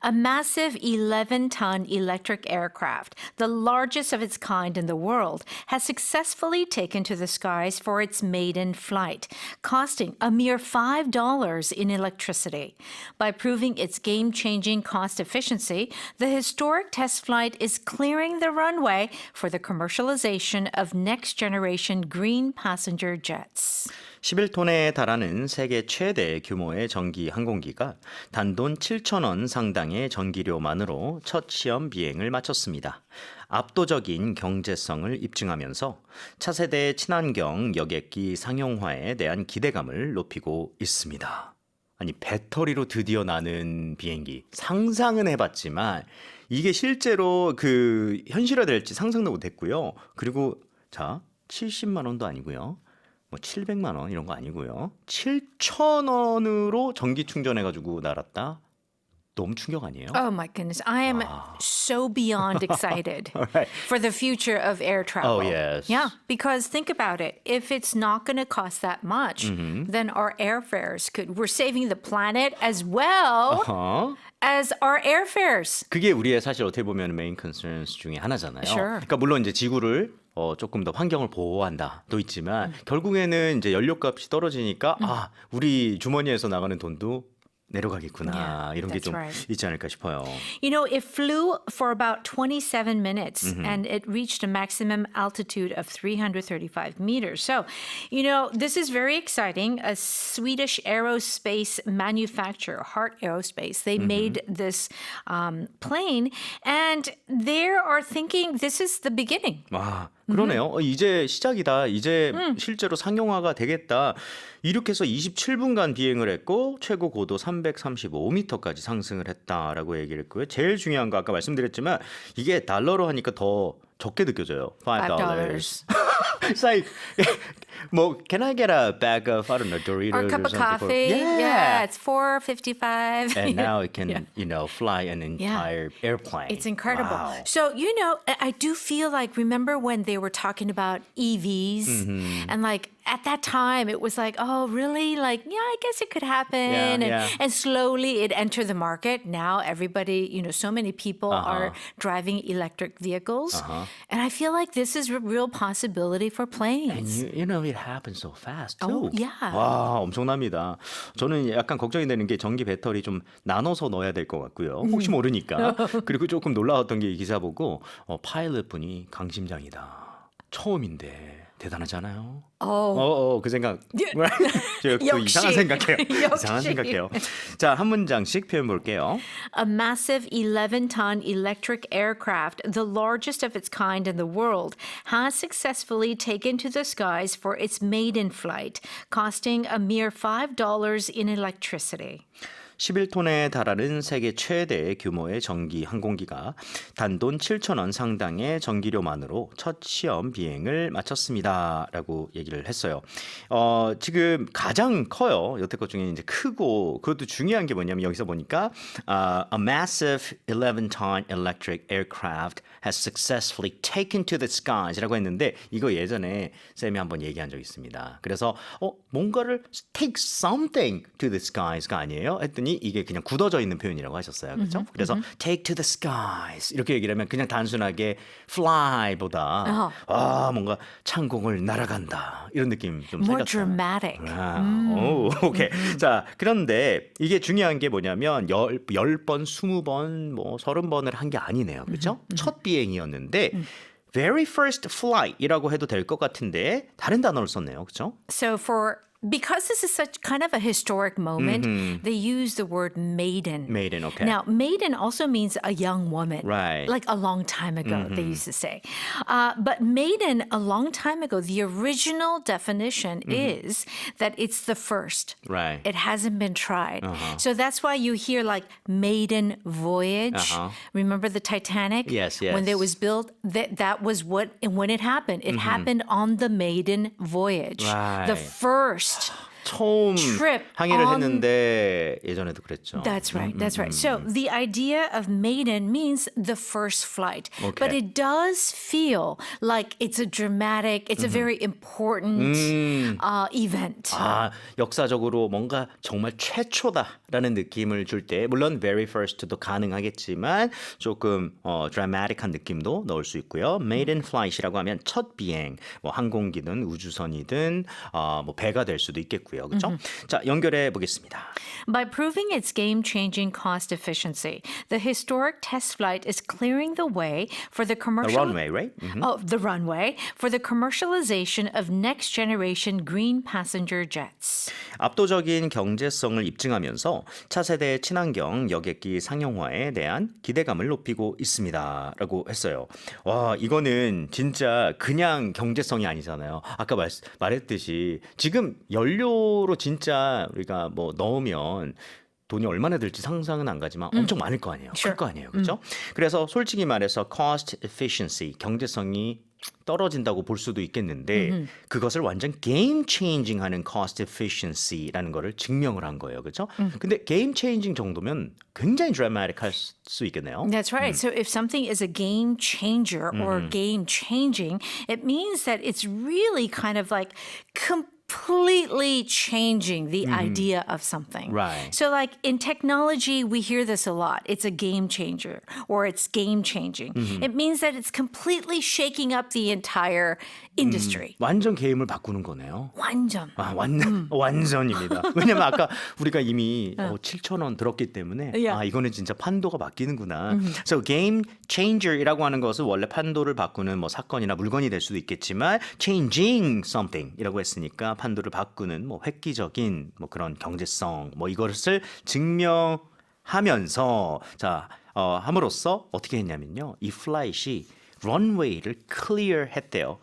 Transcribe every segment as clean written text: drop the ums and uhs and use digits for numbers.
A massive 11-ton electric aircraft, the largest of its kind in the world, has successfully taken to the skies for its maiden flight, costing a mere $5 in electricity. By proving its game-changing cost efficiency, the historic test flight is clearing the runway for the commercialization of next-generation green passenger jets. 11톤에 달하는 세계 최대 규모의 전기 항공기가 단돈 7,000원 상당의 전기료만으로 첫 시험 비행을 마쳤습니다. 압도적인 경제성을 입증하면서 차세대 친환경 여객기 상용화에 대한 기대감을 높이고 있습니다. 아니, 배터리로 드디어 나는 비행기 상상은 해봤지만 이게 실제로 현실화될지 상상도 못했고요. 그리고 자, 70만 원도 아니고요. 700만 원 이런 거 아니고요. 7,000원으로 전기 충전해가지고 날았다? 너무 충격 아니에요? Oh my goodness. I am so beyond excited right. for the future of air travel. Oh, yes. Yeah, because think about it. If it's not going to cost that much, then our airfares we're saving the planet as well as our airfares. 그게 우리의 사실 어떻게 보면 메인 컨서런스 중에 하나잖아요. Sure. 그러니까 물론 이제 지구를 조금 더 환경을 보호한다도 있지만 결국에는 이제 연료값이 떨어지니까 우리 주머니에서 나가는 돈도 내려가겠구나. Yeah, 이런 게 that's 좀 right. 있지 않을까 싶어요. You know, it flew for about 27 minutes and it reached a maximum altitude of 335 meters. So, you know, this is very exciting. A Swedish aerospace manufacturer, Heart Aerospace, they made this plane and they are thinking this is the beginning. 와, 그러네요. 이제 시작이다. 이제 실제로 상용화가 되겠다. 이륙해서 27분간 비행을 했고 최고 고도 335m까지 상승을 했다라고 얘기를 했고요. 제일 중요한 거 아까 말씀드렸지만 이게 달러로 하니까 더 적게 느껴져요. $5. It's like, can I get a bag of, I don't know, Doritos Or a cup of something? coffee. Yeah, it's $4.55. And now it can, fly an entire airplane. It's incredible. Wow. So, you know, I do feel like, remember when they were talking about EVs? And like, at that time, it was like, oh, really? Like, yeah, I guess it could happen. And slowly it entered the market. Now everybody, you know, so many people are driving electric vehicles. And I feel like this is a real possibility for planes. And you know, it happens so fast, too. Oh, yeah. 와, 엄청납니다. 저는 약간 걱정이 되는 게 전기 배터리 좀 나눠서 넣어야 될 것 같고요. 혹시 모르니까. 그리고 조금 놀라웠던 게 이 기사 보고 파일럿 분이 강심장이다. 처음인데 대단하지 않아요? 그 생각. 저 역시. 이상한 생각해요. 역시. 이상한 생각해요. 자, 한 문장씩 표현 볼게요. A massive 11-ton electric aircraft, the largest of its kind in the world, has successfully taken to the skies for its maiden flight, costing a mere $5 in electricity. 11톤에 달하는 세계 최대 규모의 전기 항공기가 단돈 7,000원 상당의 전기료만으로 첫 시험 비행을 마쳤습니다. 라고 얘기를 했어요. 지금 가장 커요. 여태껏 중에 이제 크고 그것도 중요한 게 뭐냐면 여기서 보니까 a massive 11-ton electric aircraft has successfully taken to the skies 라고 했는데 이거 예전에 쌤이 한번 얘기한 적 있습니다. 그래서 뭔가를 take something to the skies가 아니에요? 했더니 이게 그냥 굳어져 있는 표현이라고 하셨어요. 그렇죠? 그래서 take to the skies 이렇게 얘기를 하면 그냥 단순하게 fly보다 뭔가 창공을 날아간다 이런 느낌 좀 More 살렸어요. dramatic. 오케이. 자, 그런데 이게 중요한 게 뭐냐면 10번, 20번, 30번을 한 게 아니네요. 그렇죠? 첫 비행이었는데 very first flight이라고 해도 될 것 같은데 다른 단어를 썼네요. 그렇죠? So because this is such kind of a historic moment, they use the word maiden. Maiden, okay. Now, maiden also means a young woman. Right. Like a long time ago, they used to say. But maiden, a long time ago, the original definition is that it's the first. Right. It hasn't been tried. So that's why you hear like maiden voyage. Remember the Titanic? Yes. When it was built, that was when it happened. It happened on the maiden voyage. Right. The first 처음 trip 항해를 on- 했는데 예전에도 그랬죠. That's right. That's right. So the idea of maiden means the first flight. Okay. But it does feel like it's a dramatic, it's a very important event. 역사적으로 뭔가 정말 최초다 라는 느낌을 줄 때 물론 very first도 가능하겠지만 조금 dramatic한 느낌도 넣을 수 있고요. Maiden flight이라고 하면 첫 비행, 뭐 항공기든 우주선이든 뭐 배가 될 수도 있겠고요. 그렇죠? 자, 연결해 보겠습니다. By proving its game-changing cost efficiency, the historic test flight is clearing the way for the The commercial runway, right? the runway for the commercialization of next-generation green passenger jets. 압도적인 경제성을 입증하면서 차세대 친환경 여객기 상용화에 대한 기대감을 높이고 있습니다라고 했어요. 와, 이거는 진짜 그냥 경제성이 아니잖아요. 아까 말했듯이 지금 연료로 진짜 우리가 뭐 넣으면 돈이 얼마나 들지 상상은 안 가지만 엄청 많을 거 아니에요. 클 거 아니에요. 그렇죠? 그래서 솔직히 말해서 cost efficiency, 경제성이 떨어진다고 볼 수도 있겠는데 그것을 완전 game changing 하는 cost efficiency라는 거를 증명을 한 거예요. 그렇죠? 근데 game changing 정도면 굉장히 dramatic 할 수 있겠네요. That's right. So if something is a game changer or game changing, it means that it's really kind of like completely changing the idea of something. Right. So like in technology, we hear this a lot. It's a game changer or it's game changing. It means that it's completely shaking up the entire industry. 완전 게임을 바꾸는 거네요. 완전. 아, 완전입니다. 왜냐면 아까 우리가 이미 7,000원 들었기 때문에 Yeah. 아, 이거는 진짜 판도가 바뀌는구나. So game changer이라고 하는 것은 원래 판도를 바꾸는 뭐 사건이나 물건이 될 수도 있겠지만 changing something이라고 했으니까 판도를 바꾸는 뭐 획기적인 뭐 그런 경제성 뭐 이것을 증명하면서 자, 함으로써 어떻게 했냐면요. 이 플라잇이 런웨이를 클리어 했대요.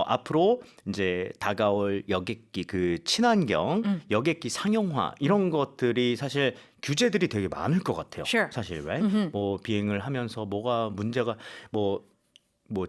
앞으로 이제 다가올 여객기 그 친환경 여객기 상용화 이런 것들이 사실 규제들이 되게 많을 것 같아요. Sure. 사실 right? 뭐 비행을 하면서 뭐가 문제가 뭐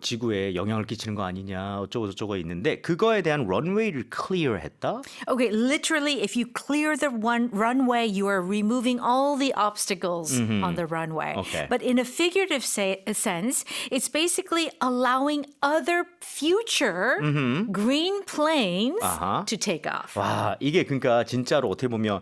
지구에 영향을 끼치는 거 아니냐 어쩌고 저쩌고 있는데 그거에 대한 런웨이를 클리어했다. Okay, literally, if you clear the runway, you are removing all the obstacles on the runway. Okay. But in a figurative sense, it's basically allowing other future green planes 아하. to take off. 와, 이게 그러니까 진짜로 어떻게 보면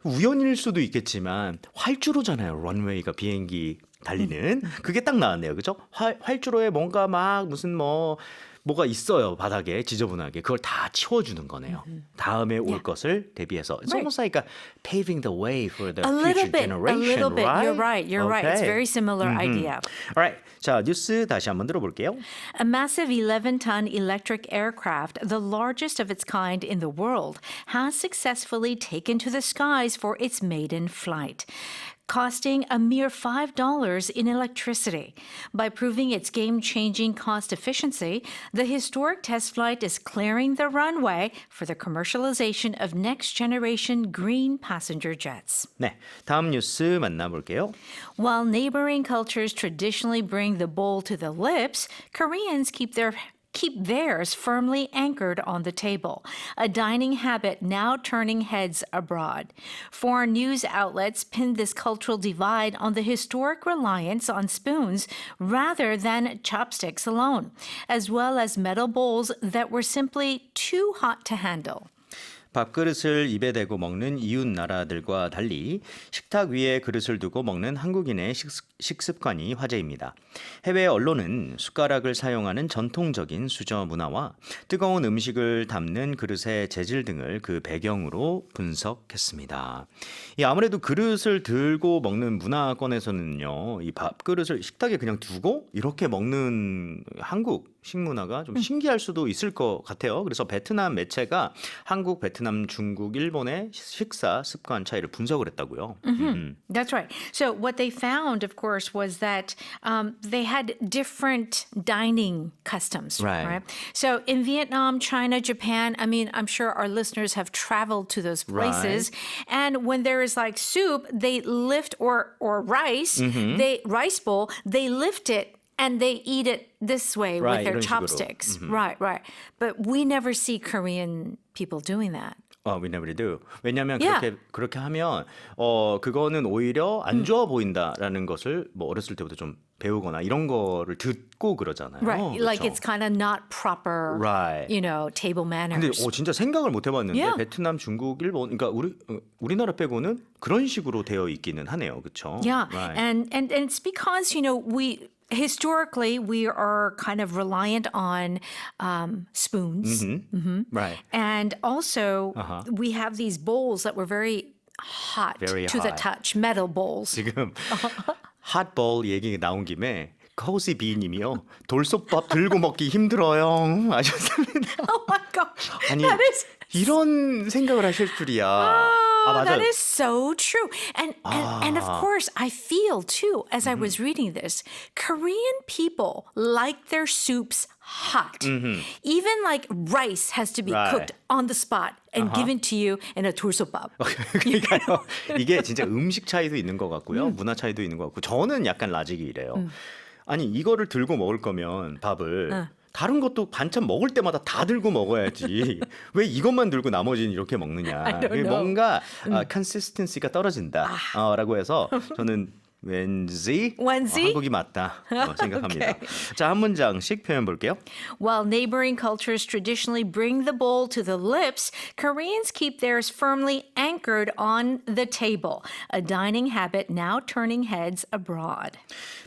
우연일 수도 있겠지만 활주로잖아요. 런웨이가 비행기 달리는 그게 딱 나왔네요. 그죠? 활주로에 뭔가 막 무슨 뭐가 있어요. 바닥에 지저분하게. 그걸 다 치워주는 거네요. 다음에 올 것을 대비해서. It's almost like paving the way for the A future little generation, bit. right? You're right. You're right. It's Okay. very similar idea. Alright. 자, 뉴스 다시 한번 들어볼게요. A massive 11-ton electric aircraft, the largest of its kind in the world, has successfully taken to the skies for its maiden flight, costing a mere $5 in electricity. By proving its game-changing cost efficiency, the historic test flight is clearing the runway for the commercialization of next-generation green passenger jets. 네, 다음 뉴스 만나볼게요. While neighboring cultures traditionally bring the bowl to the lips, Koreans keep theirs firmly anchored on the table, a dining habit now turning heads abroad. Foreign news outlets pinned this cultural divide on the historic reliance on spoons rather than chopsticks alone, as well as metal bowls that were simply too hot to handle. 밥그릇을 입에 대고 먹는 이웃 나라들과 달리 식탁 위에 그릇을 두고 먹는 한국인의 식습관이 화제입니다. 해외 언론은 숟가락을 사용하는 전통적인 수저 문화와 뜨거운 음식을 담는 그릇의 재질 등을 그 배경으로 분석했습니다. 아무래도 그릇을 들고 먹는 문화권에서는요, 이 밥그릇을 식탁에 그냥 두고 이렇게 먹는 한국 식문화가 좀 신기할 수도 있을 것 같아요. 그래서 베트남 매체가 한국, 베트남, 중국, 일본의 식사 습관 차이를 분석을 했다고요. That's right. So what they found, of course, was that they had different dining customs. Right. So in Vietnam, China, Japan, I mean, I'm sure our listeners have traveled to those places. And when there is like soup, they lift or rice, rice bowl, they lift it and they eat it this way Right, with their 이런 식으로. chopsticks. Right. But we never see Korean people doing that. We never do. 왜냐하면 Yeah. 그렇게 하면 그거는 오히려 안 좋아 보인다라는 것을 뭐 어렸을 때부터 좀 배우거나 이런 거를 듣고 그러잖아요. Right. Like 그쵸? it's kind of not proper, Right. table 근데 manners. 진짜 생각을 못 해봤는데 Yeah. 베트남, 중국, 일본, 그러니까 우리나라 빼고는 그런 식으로 되어 있기는 하네요, 그렇죠? Yeah. Right. And it's because, we historically we are kind of reliant on spoons. Right. And also we have these bowls that were very hot Very to the hot. touch, metal bowls. 지금 핫볼 얘기 나온 김에 코시 비님이요 돌솥밥 들고 먹기 힘들어요 하셨습니다. Oh my gosh. 아니 That is 이런 생각을 하실 줄이야. Oh, that 맞아요. is so true. And of course, I feel too, as I was reading this, Korean people like their soups hot. Even like rice has to be Right. cooked on the spot and given to you in a 돌솥밥. 그러니까요. 이게 진짜 음식 차이도 있는 것 같고요. 문화 차이도 있는 것 같고 저는 약간 라직이 이래요. 아니 이거를 들고 먹을 거면 밥을 다른 것도 반찬 먹을 때마다 다 들고 먹어야지. 왜 이것만 들고 나머지는 이렇게 먹느냐. I don't 그게 know. 뭔가 consistency가 떨어진다. 라고 해서 저는 왠지 한국이 맞다 생각합니다. 자, 한 문장씩 표현 볼게요. While neighboring cultures traditionally bring the bowl to the lips, Koreans keep theirs firmly anchored on the table, a dining habit now turning heads abroad.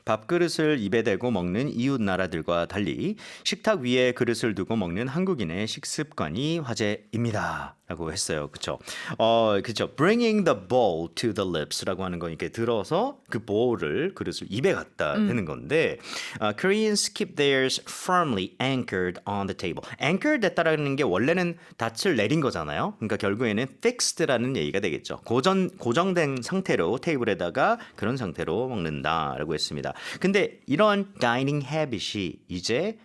밥그릇을 입에 대고 먹는 이웃 나라들과 달리 식탁 위에 그릇을 두고 먹는 한국인의 식습관이 화제입니다. 라고 했어요. 그쵸? 그쵸. Bringing the bowl to the lips라고 하는 거니까 들어서 그 bowl을 그릇을 입에 갖다 대는 건데 Koreans keep theirs firmly anchored on the table. anchored 됐다라는 게 원래는 닻을 내린 거잖아요. 그러니까 결국에는 fixed라는 얘기가 되겠죠. 고정된 상태로 테이블에다가 그런 상태로 먹는다라고 했습니다. 근데 이런 dining habit이 이제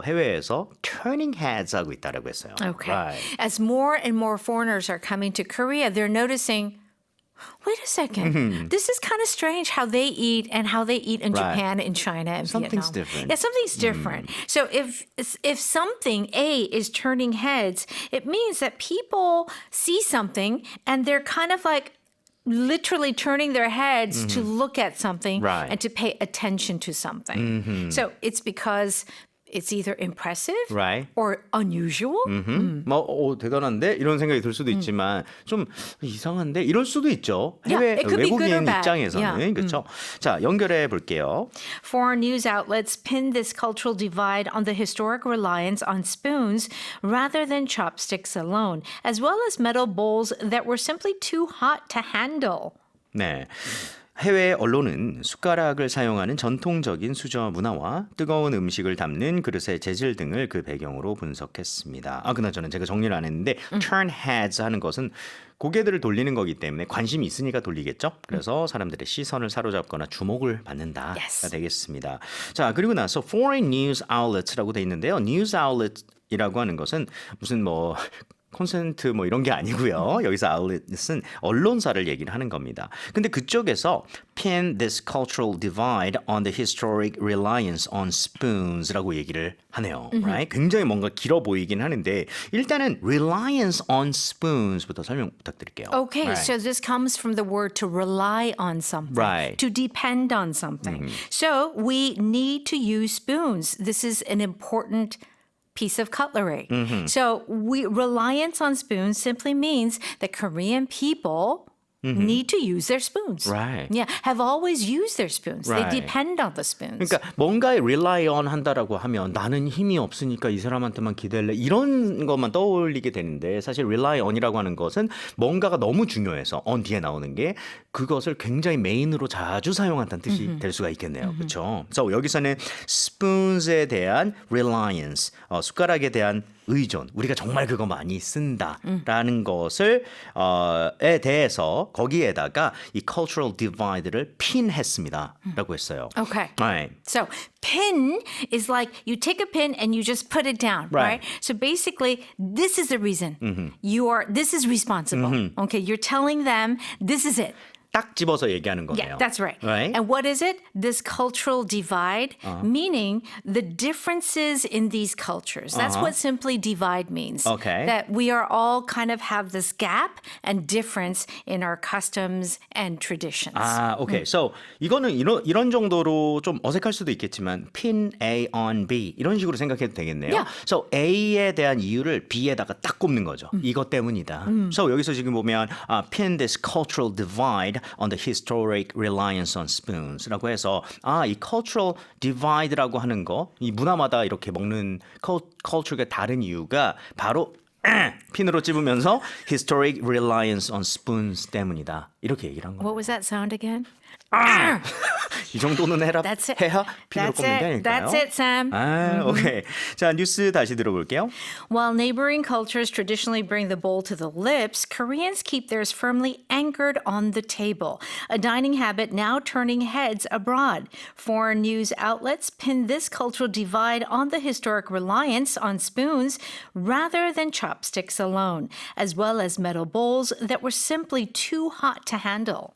해외에서 turning heads 하고 있다라고 했어요. Okay. Right. As more and more foreigners are coming to Korea, they're noticing, wait a second, this is kind of strange how they eat and how they eat in Right. Japan and China and Something's Vietnam. different. Yeah, something's different. So if something A is turning heads, it means that people see something and they're kind of like literally turning their heads to look at something Right. and to pay attention to something. So it's because it's either impressive Right. or unusual. 대단한데 이런 생각이 들 수도 있지만 좀 이상한데 이럴 수도 있죠. Yeah, 해외 it could be good or 외국인 bad. 입장에서는 Yeah. 그렇죠. 자, 연결해 볼게요. Foreign news outlets pin this cultural divide on the historic reliance on spoons rather than chopsticks alone, as well as metal bowls that were simply too hot to handle. 네. 해외 언론은 숟가락을 사용하는 전통적인 수저 문화와 뜨거운 음식을 담는 그릇의 재질 등을 그 배경으로 분석했습니다. 그나저나 제가 정리를 안 했는데 turn heads 하는 것은 고개들을 돌리는 거기 때문에 관심이 있으니까 돌리겠죠. 그래서 사람들의 시선을 사로잡거나 주목을 받는다가 Yes. 되겠습니다. 자, 그리고 나서 foreign news outlets라고 돼 있는데요. news outlet이라고 하는 것은 무슨 콘센트 이런 게 아니고요. 여기서 outlet은 언론사를 얘기를 하는 겁니다. 근데 그쪽에서 pin this cultural divide on the historic reliance on spoons라고 얘기를 하네요. Right? 굉장히 뭔가 길어 보이긴 하는데 일단은 reliance on spoons부터 설명 부탁드릴게요. Okay, Right. so this comes from the word to rely on something, Right. to depend on something. So we need to use spoons. This is an important piece of cutlery. So reliance on spoons simply means that Korean people need to use their spoons. Right. Yeah, have always used their spoons. Right. They depend on the spoons. 그러니까 뭔가에 rely on 한다라고 하면 나는 힘이 없으니까 이 사람한테만 기댈래 이런 것만 떠올리게 되는데 사실 rely on이라고 하는 것은 뭔가가 너무 중요해서 on 뒤에 나오는 게 그것을 굉장히 메인으로 자주 사용한다는 뜻이 될 수가 있겠네요. 그렇죠? 그래서 여기서는 spoons에 대한 reliance, 숟가락에 대한 의존, 우리가 정말 그거 많이 쓴다라는 것을 에 대해서 거기에다가 이 cultural divide를 핀했습니다라고 했어요. Okay. Right. So pin is like you take a pin and you just put it down, Right. right? So basically, this is the reason this is responsible. Okay, you're telling them this is it. 딱 집어서 얘기하는 거네요. Yeah, that's right. Right? And what is it? This cultural divide, meaning the differences in these cultures. That's what simply divide means. Okay. That we are all kind of have this gap and difference in our customs and traditions. 아, 오케이. So 이거는 이런 정도로 좀 어색할 수도 있겠지만 pin A on B 이런 식으로 생각해도 되겠네요. Yeah. So A에 대한 이유를 B에다가 딱 꼽는 거죠. 이것 때문이다. So 여기서 지금 보면 pin this cultural divide on the historic reliance on spoons라고 해서 이 cultural divide라고 하는 거, 이 문화마다 이렇게 먹는 culture가 다른 이유가 바로 핀으로 찝으면서 historic reliance on spoons 때문이다. 이렇게 얘기를 한 거예요. What was that sound again? 이 정도는 해라. That's it. 해야 핀으로 That's 꼽는 게 it. 아닐까요? That's it, Sam. 오케이. 자, 뉴스 다시 들어볼게요. While neighboring cultures traditionally bring the bowl to the lips, Koreans keep theirs firmly anchored on the table, a dining habit now turning heads abroad. Foreign news outlets pin this cultural divide on the historic reliance on spoons rather than chopsticks alone, as well as metal bowls that were simply too hot to handle.